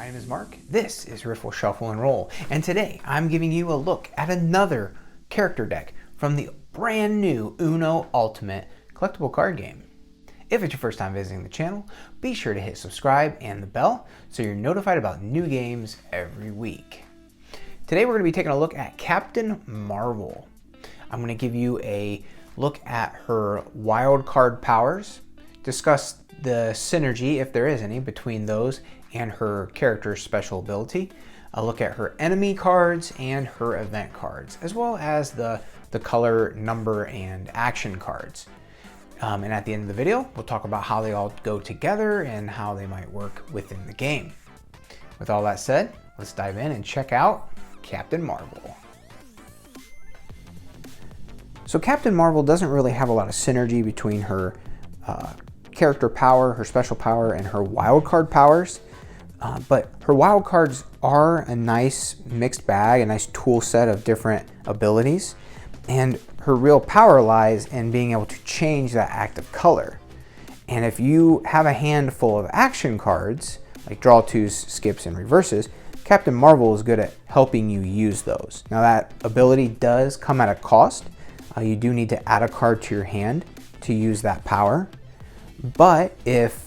My name is Mark, this is Riffle Shuffle and Roll, and today I'm giving you a look at another character deck from the brand new Uno Ultimate collectible card game. If it's your first time visiting the channel, be sure to hit subscribe and the bell so you're notified about new games every week. Today we're going to be taking a look at Captain Marvel. I'm going to give you a look at her wild card powers, discuss the synergy, if there is any, between those and her character's special ability. I'll look at her enemy cards and her event cards, as well as the color, number, and action cards. And at the end of the video, we'll talk about how they all go together and how they might work within the game. With all that said, let's dive in and check out Captain Marvel. So Captain Marvel doesn't really have a lot of synergy between her character power, her special power, and her wild card powers. But her wild cards are a nice mixed bag, a nice tool set of different abilities. And her real power lies in being able to change that active color. And if you have a hand full of action cards, like draw twos, skips, and reverses, Captain Marvel is good at helping you use those. Now that ability does come at a cost. You do need to add a card to your hand to use that power. But if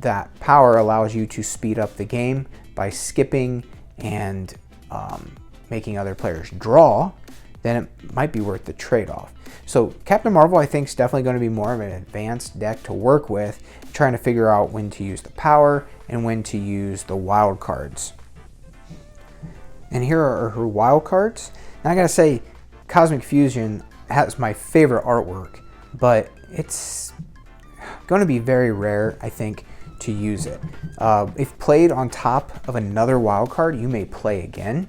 that power allows you to speed up the game by skipping and making other players draw, then it might be worth the trade-off. So Captain Marvel, I think, is definitely going to be more of an advanced deck to work with, trying to figure out when to use the power and when to use the wild cards. And here are her wild cards. And I gotta say, Cosmic Fusion has my favorite artwork, but it's going to be very rare, I think, to use it. If played on top of another wild card, you may play again.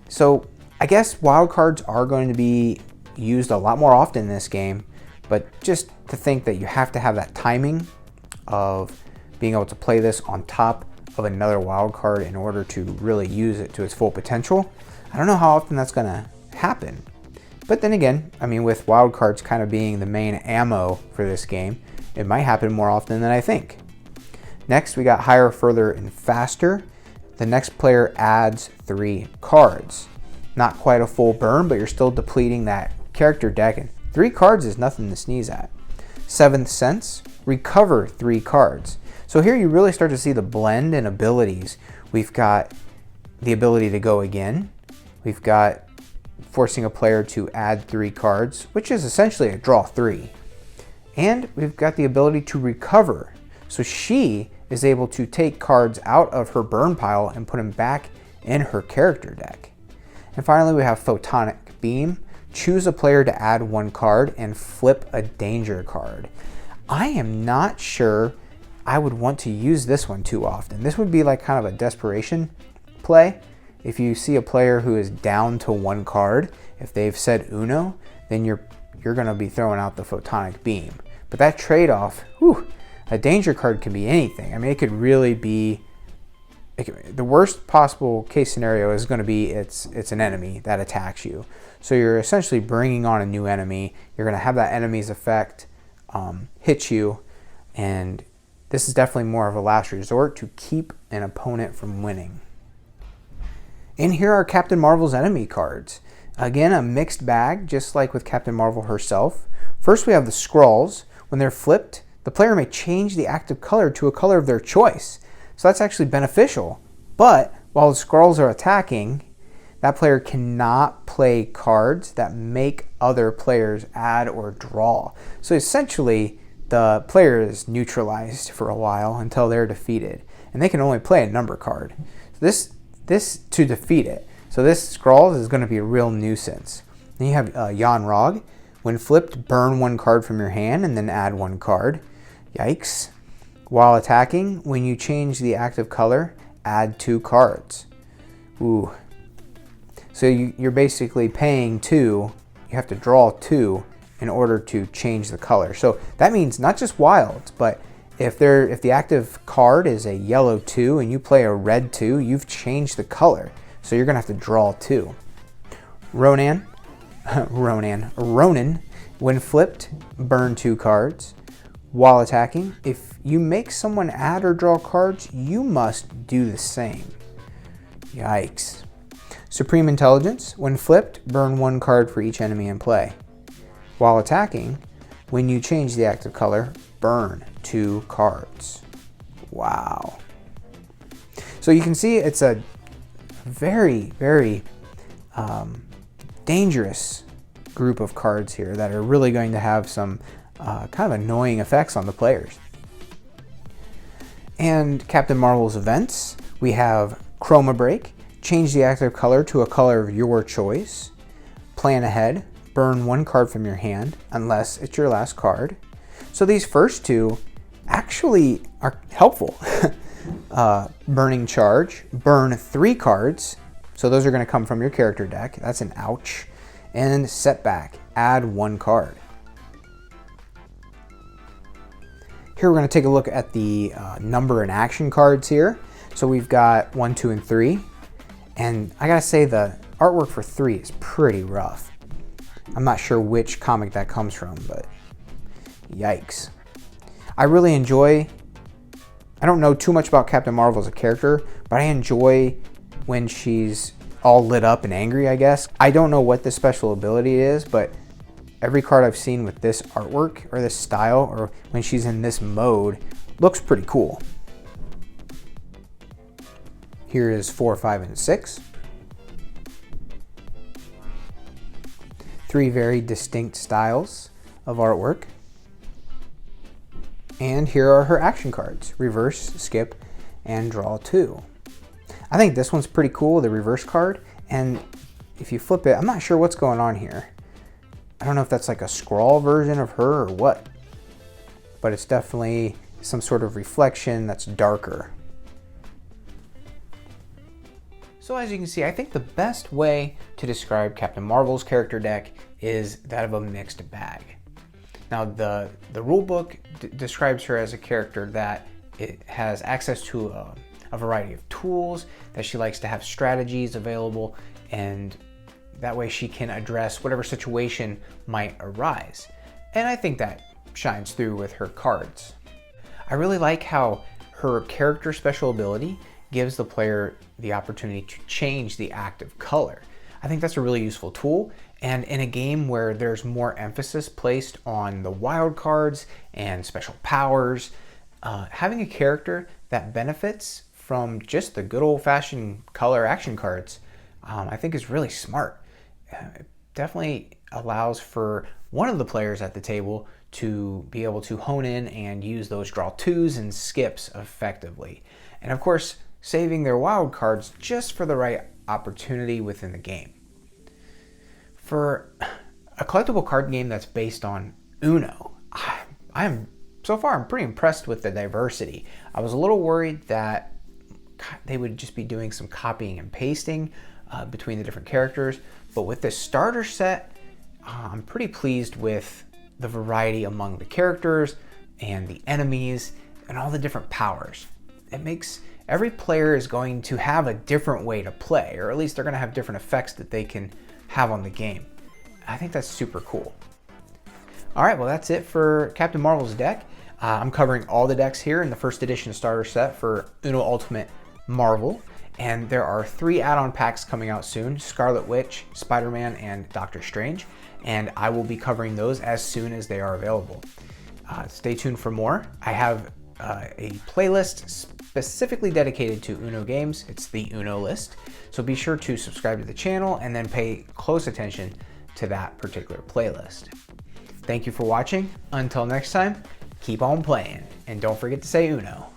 So I guess wild cards are going to be used a lot more often in this game, but just to think that you have to have that timing of being able to play this on top of another wild card in order to really use it to its full potential, I don't know how often that's going to happen. But then again, I mean, with wild cards kind of being the main ammo for this game, it might happen more often than I think. Next, we got Higher, Further, and Faster. The next player adds 3 cards. Not quite a full burn, but you're still depleting that character deck, and 3 cards is nothing to sneeze at. Seventh Sense, recover 3 cards. So here you really start to see the blend in abilities. We've got the ability to go again. We've got forcing a player to add 3 cards, which is essentially a draw 3. And we've got the ability to recover. So she is able to take cards out of her burn pile and put them back in her character deck. And finally, we have Photonic Beam. Choose a player to add 1 card and flip a danger card. I am not sure I would want to use this one too often. This would be like kind of a desperation play. If you see a player who is down to 1 card, if they've said Uno, then you're going to be throwing out the Photonic Beam. But that trade-off, a danger card can be anything. I mean, it could really be, the worst possible case scenario is going to be it's an enemy that attacks you. So you're essentially bringing on a new enemy. You're going to have that enemy's effect hit you, and this is definitely more of a last resort to keep an opponent from winning. And here are Captain Marvel's enemy cards. Again, a mixed bag, just like with Captain Marvel herself. First, we have the Skrulls. When they're flipped, the player may change the active color to a color of their choice. So that's actually beneficial. But while the Skrulls are attacking, that player cannot play cards that make other players add or draw. So essentially, the player is neutralized for a while until they're defeated. And they can only play a number card. So this to defeat it. So this Skrulls is going to be a real nuisance. Then you have Yon-Rogg. When flipped, burn 1 card from your hand and then add 1 card. Yikes. While attacking, when you change the active color, add 2 cards. Ooh. So you're basically paying 2. You have to draw 2 in order to change the color. So that means not just wilds, but if the active card is a yellow 2 and you play a red 2, you've changed the color. So you're going to have to draw 2. Ronan, when flipped, burn 2 cards. While attacking, if you make someone add or draw cards, you must do the same. Yikes. Supreme Intelligence. When flipped, burn 1 card for each enemy in play. While attacking, when you change the active color, burn 2 cards. Wow. So you can see it's a very, very dangerous group of cards here that are really going to have some kind of annoying effects on the players. And Captain Marvel's events, we have Chroma Break, change the active color to a color of your choice. Plan ahead, burn 1 card from your hand, unless it's your last card. So these first two actually are helpful. Burning Charge, burn 3 cards. So those are going to come from your character deck. That's an ouch. And Setback, add 1 card. Here we're going to take a look at the number and action cards here. So we've got 1, 2, and 3. And I gotta say the artwork for 3 is pretty rough. I'm not sure which comic that comes from, but yikes. I really enjoy, I don't know too much about Captain Marvel as a character, but I enjoy when she's all lit up and angry, I guess. I don't know what the special ability is, but every card I've seen with this artwork or this style or when she's in this mode looks pretty cool. Here is 4, 5, and 6. 3 very distinct styles of artwork. And here are her action cards: reverse, skip, and draw 2. I think this one's pretty cool, the reverse card. And if you flip it, I'm not sure what's going on here. I don't know if that's like a scrawl version of her or what, but it's definitely some sort of reflection that's darker. So as you can see, I think the best way to describe Captain Marvel's character deck is that of a mixed bag. Now the rulebook describes her as a character that it has access to a variety of tools, that she likes to have strategies available, and that way she can address whatever situation might arise. And I think that shines through with her cards. I really like how her character special ability gives the player the opportunity to change the active color. I think that's a really useful tool, and in a game where there's more emphasis placed on the wild cards and special powers, having a character that benefits from just the good old-fashioned color action cards, I think is really smart. It definitely allows for one of the players at the table to be able to hone in and use those draw 2s and skips effectively. And of course, saving their wild cards just for the right opportunity within the game. For a collectible card game that's based on Uno, I'm pretty impressed with the diversity. I was a little worried that they would just be doing some copying and pasting between the different characters, but with this starter set, I'm pretty pleased with the variety among the characters and the enemies and all the different powers. It makes every player is going to have a different way to play, or at least they're going to have different effects that they can have on the game. I think that's super cool. All right, well, that's it for Captain Marvel's deck. I'm covering all the decks here in the first edition starter set for Uno Ultimate Marvel, and there are 3 add-on packs coming out soon: Scarlet Witch, Spider-Man, and Doctor Strange, and I will be covering those as soon as they are available. Stay tuned for more. I have a playlist specifically dedicated to Uno games. It's the Uno list, so be sure to subscribe to the channel and then pay close attention to that particular playlist. Thank you for watching. Until next time, keep on playing, and don't forget to say Uno.